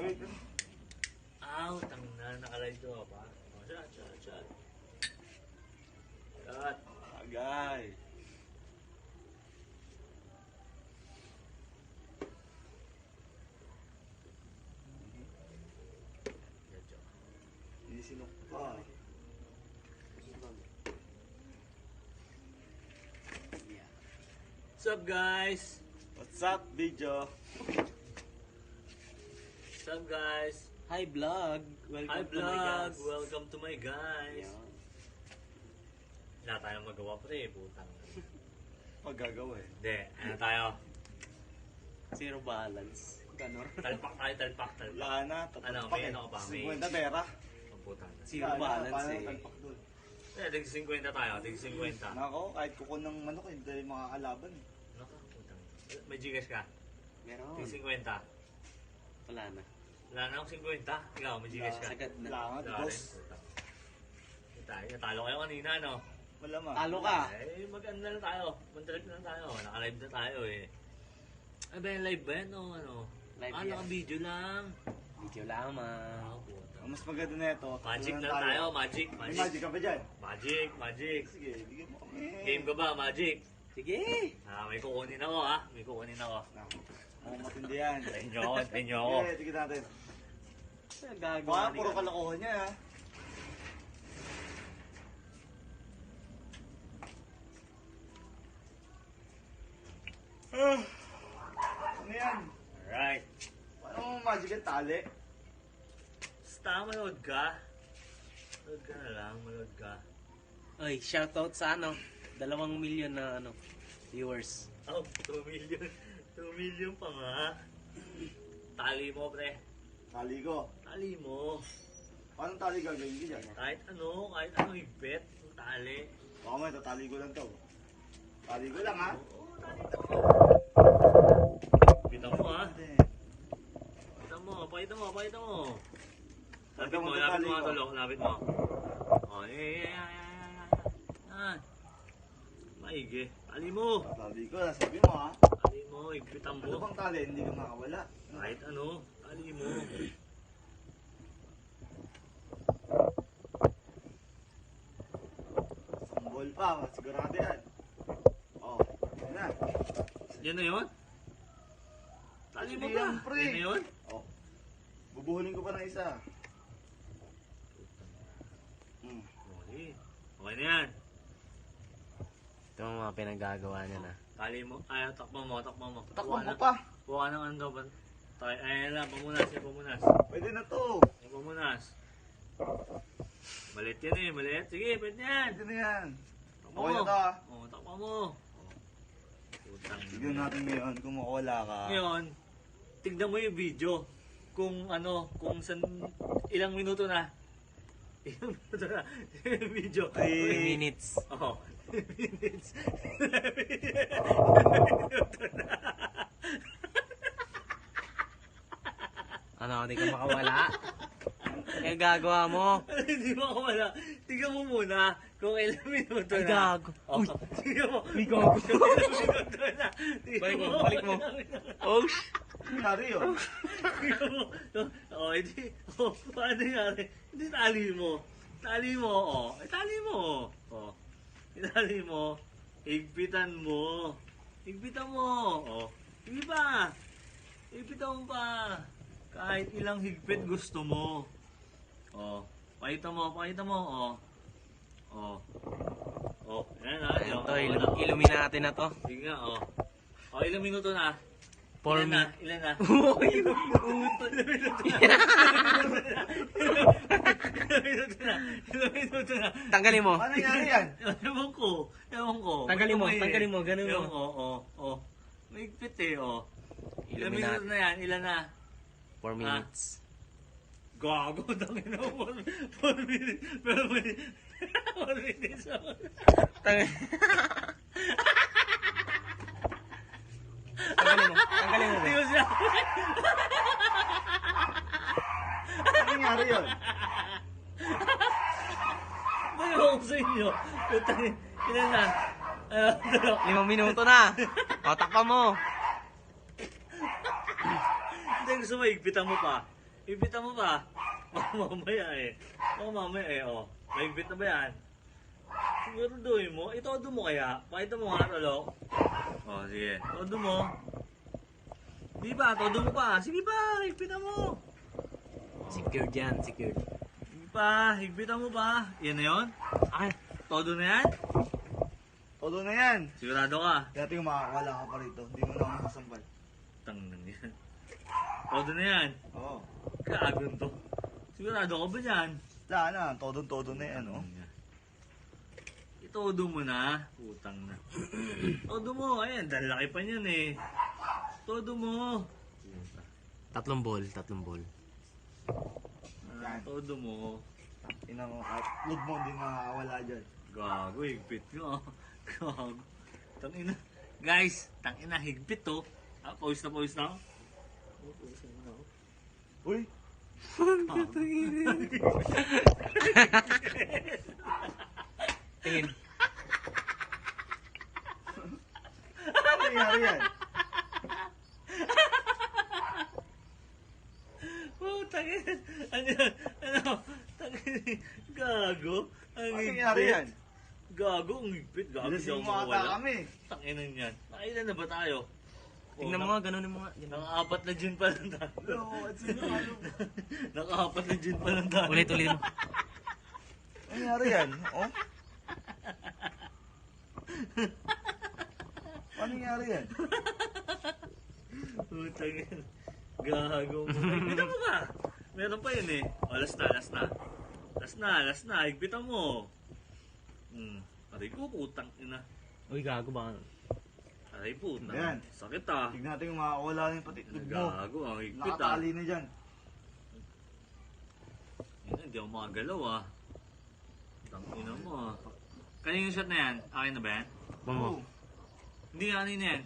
Wait. Aw, tangina, nakalive to ba? Oh, shot. Shot. Agay. Hindi sinukpa. What's up, guys? What's up, video? What's up, guys? Hi vlog! Hi, vlog! Welcome to my guys. Yeah. Wala tayong magawa pre, putang. Magagawa eh. Hindi, ano tayo? Zero balance. Ganor. Talpak. Wala na. Ano, may ano ka ba? May- 50 pera. Ang putang. Zero balance Paano eh. talpak dun? Tig 50 tayo, tig 50. Nako, kahit kuko ng manok, hindi makakalaban eh. Naka, putang. May Gcash ka? Meron. Tig 50. Wala na. Wala na akong 50. Ikaw, may Gcash ka? Sagad na. Wala nga, Wala boss. rin, putang. Natalo kayo kanina, no? Wala ma. Talo ka. Eh, mag-ano na lang tayo. Mag-direct na lang tayo. Naka-live na tayo eh. Ay ba yung live ba yan o ano? Live yan. Naka-video lang. Video lamang. Ah, puta. Ang mas maganda na ito. Magic tuloy na lang tayo. Magic. May magic ka ba dyan? Magic. Sige, bigyan mo kami. Game ka ba? Magic. Sige! May kukunin ako ha. May kukunin ako. Nako, mukhang matindi yan. Tayin nyo ako. Okay, tignan natin. Gagawa Baka ni puro ka. kalokohan niya ha. Ano yan? Alright. Paano mo magic ang tali? Basta manood ka. Manood ka na lang. Manood ka. Ay, shoutout sa ano, 2 million na ano, viewers. Oh, 2 million. 2 million pa nga. Tali mo pre. Tali ko. Tali mo. Paano tali gagawin ko dyan? Kahit ano higpit. Yung tali. Baka mo, tatali ko lang to. Tali ko lang ha. Oo, tali mo. Bitaw mo ha. Hindi. Pakita mo. Pakita Lapit mo, mo, tatali ko. tulong, lapit mo. Oh, yan. Maigi. Tali mo. Tali ko, sabi mo ha. Tali mo, higpitan Ano mo. bang tali? Hindi ka makawala. Kahit ano, tali mo. Sambol pa, sigurado yan. Oh, yan na. Yan na yun? Tali mo Hindi ba? yan, pre. Yan na yun? Oh. Bubuhulin ko pa ng isa. Hmm. Okay na yan. Ito ang mga pinagagawa niya na. Tali mo. Ay, takbo mo. Takbo mo pa. Buka ng ano ba? Ayan lang, pamunas. Pwede na to. Pamunas. Malit yan eh, malit. Sige, pwede yan. Pwede na yan. Takbo Okay mo. na to ha. Oo, takbo mo. Putang. Tignan natin ngayon kung makawala ka. Ngayon, tignan mo yung video. Kung ilang minuto na. Ilang minuto na. Yung video. 3 minutes. Oo. 3 minutes. Ano, di ka makawala? Kaya gagawa mo. Hindi mo ako wala. Tignan mo muna kung ilang minuto Ay, na. gago. Oh, tignan mo. May gago. Kung ilang minuto na. Tignan Balik mo. Oh, Nangyari yun. Tignan mo. Oh, hindi. Oh, paano nangyari? Hindi tali mo. Tali mo, oh. Tali mo, oh. Tali mo. Higpitan mo. Higpitan mo, oh. Hindi pa. Higpitan mo pa. Kahit ilang higpit gusto mo. Oh. Pakita mo, oh. Oh. Oh, yan na. ayun to, Illuminati na to. Sige nga, oh. Oh, ilang minuto na? 4 Ilan na? minutes. Ilan na? Ilang minuto na? Tanggalin mo. Paano nangyari yan? Ewan ko. Tanggalin mo, May- tanggalin mo, ganun mo. Ewan ko, oh. Maigpit eh, oh. Ilang Illuminati. minuto na yan? Ilan na? 4 minutes. Gago, tangin na 4 minutes. Pero may 4 minutes ako. Tanggalin mo. Hindi ko siya. Paano nangyari yun? Bayo ko sa inyo. Putang, ilan na? 5 minuto na. O, takpa mo. Hindi, gusto mo, higpitan mo pa. Higpitan mo pa. Mamaya eh. Mamaya eh, oh. Mahigpit na ba yan? Siguraduhin mo. Itodo mo kaya. Pakita mo nga, Rolo. Oh, sige. Todo mo. Di ba? Todo mo pa. Sige pa, higpitan mo. Secured yan, secured. Sige pa, higpitan mo pa. Yan na yun? Ay, Todo na yan? Todo na yan. Sigurado ka? Dati yung makakawala ka pa rito. Hindi mo na ako masasampal. Tangan yan. Todo na yan. Oo. Kaagod to. Sigurado ka ba dyan? Wala na. Todo na yan, oh. Itodo mo na. Putang na. Todo mo. Ayan, dahil laki pa niyan eh. Todo mo. tatlong ball, tatlong ball. Todo mo. Ina mo, kahit load mo, hindi makakawala dyan. Gago, higpit nga. Gago. Tangina. Guys, tangina, higpit to. Ah, pause na pause na ako. Oh, pause na ako. Uy! Tingin. Ano nangyari yan? Oh, tangina. Ano? Tangina. Gago. Ang Ano nangyari yan? Gago, ang higpit. Gago, di Bilasing ako mo ata makawala. kami. Tangina niyan. Nakailan na ba tayo? Tingnan mo nga, ganun mo nga. Ganun. Naka-apat na gin pa lang tayo. Oo, at sino ano? Naka-apat na gin pa lang tayo. Ulit mo. Ano nangyari yan? Oh? Ano nangyari yan? Putang ina. Gago mo. Higpitan mo ba? Meron pa yun eh. O, last na. Higpitan mo. Aray ko, putang ina. Uy, gago ba? Aray putang. Yan. Sakit ah. Tignan natin yung makakawala na yung patiklod mo. Gago, ang higpit ah. Nakatali na dyan. Hindi ako makagalaw ah. Tangina mo ah. Kanino shot na yan? Akin na ba yan? Bango. Oo. Hindi, kanina yan.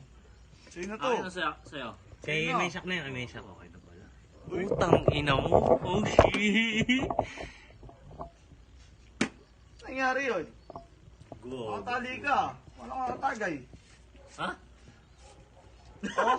Sa'yo na to. Akin na sa'yo. Kay Sino? may shock na yan, may shock. Okay na pala. Uy. Putang ina mo. Oh shit. Ano nangyari yun? Go. Nakatali ka. Wala kang nakatagay. Ha? Oh?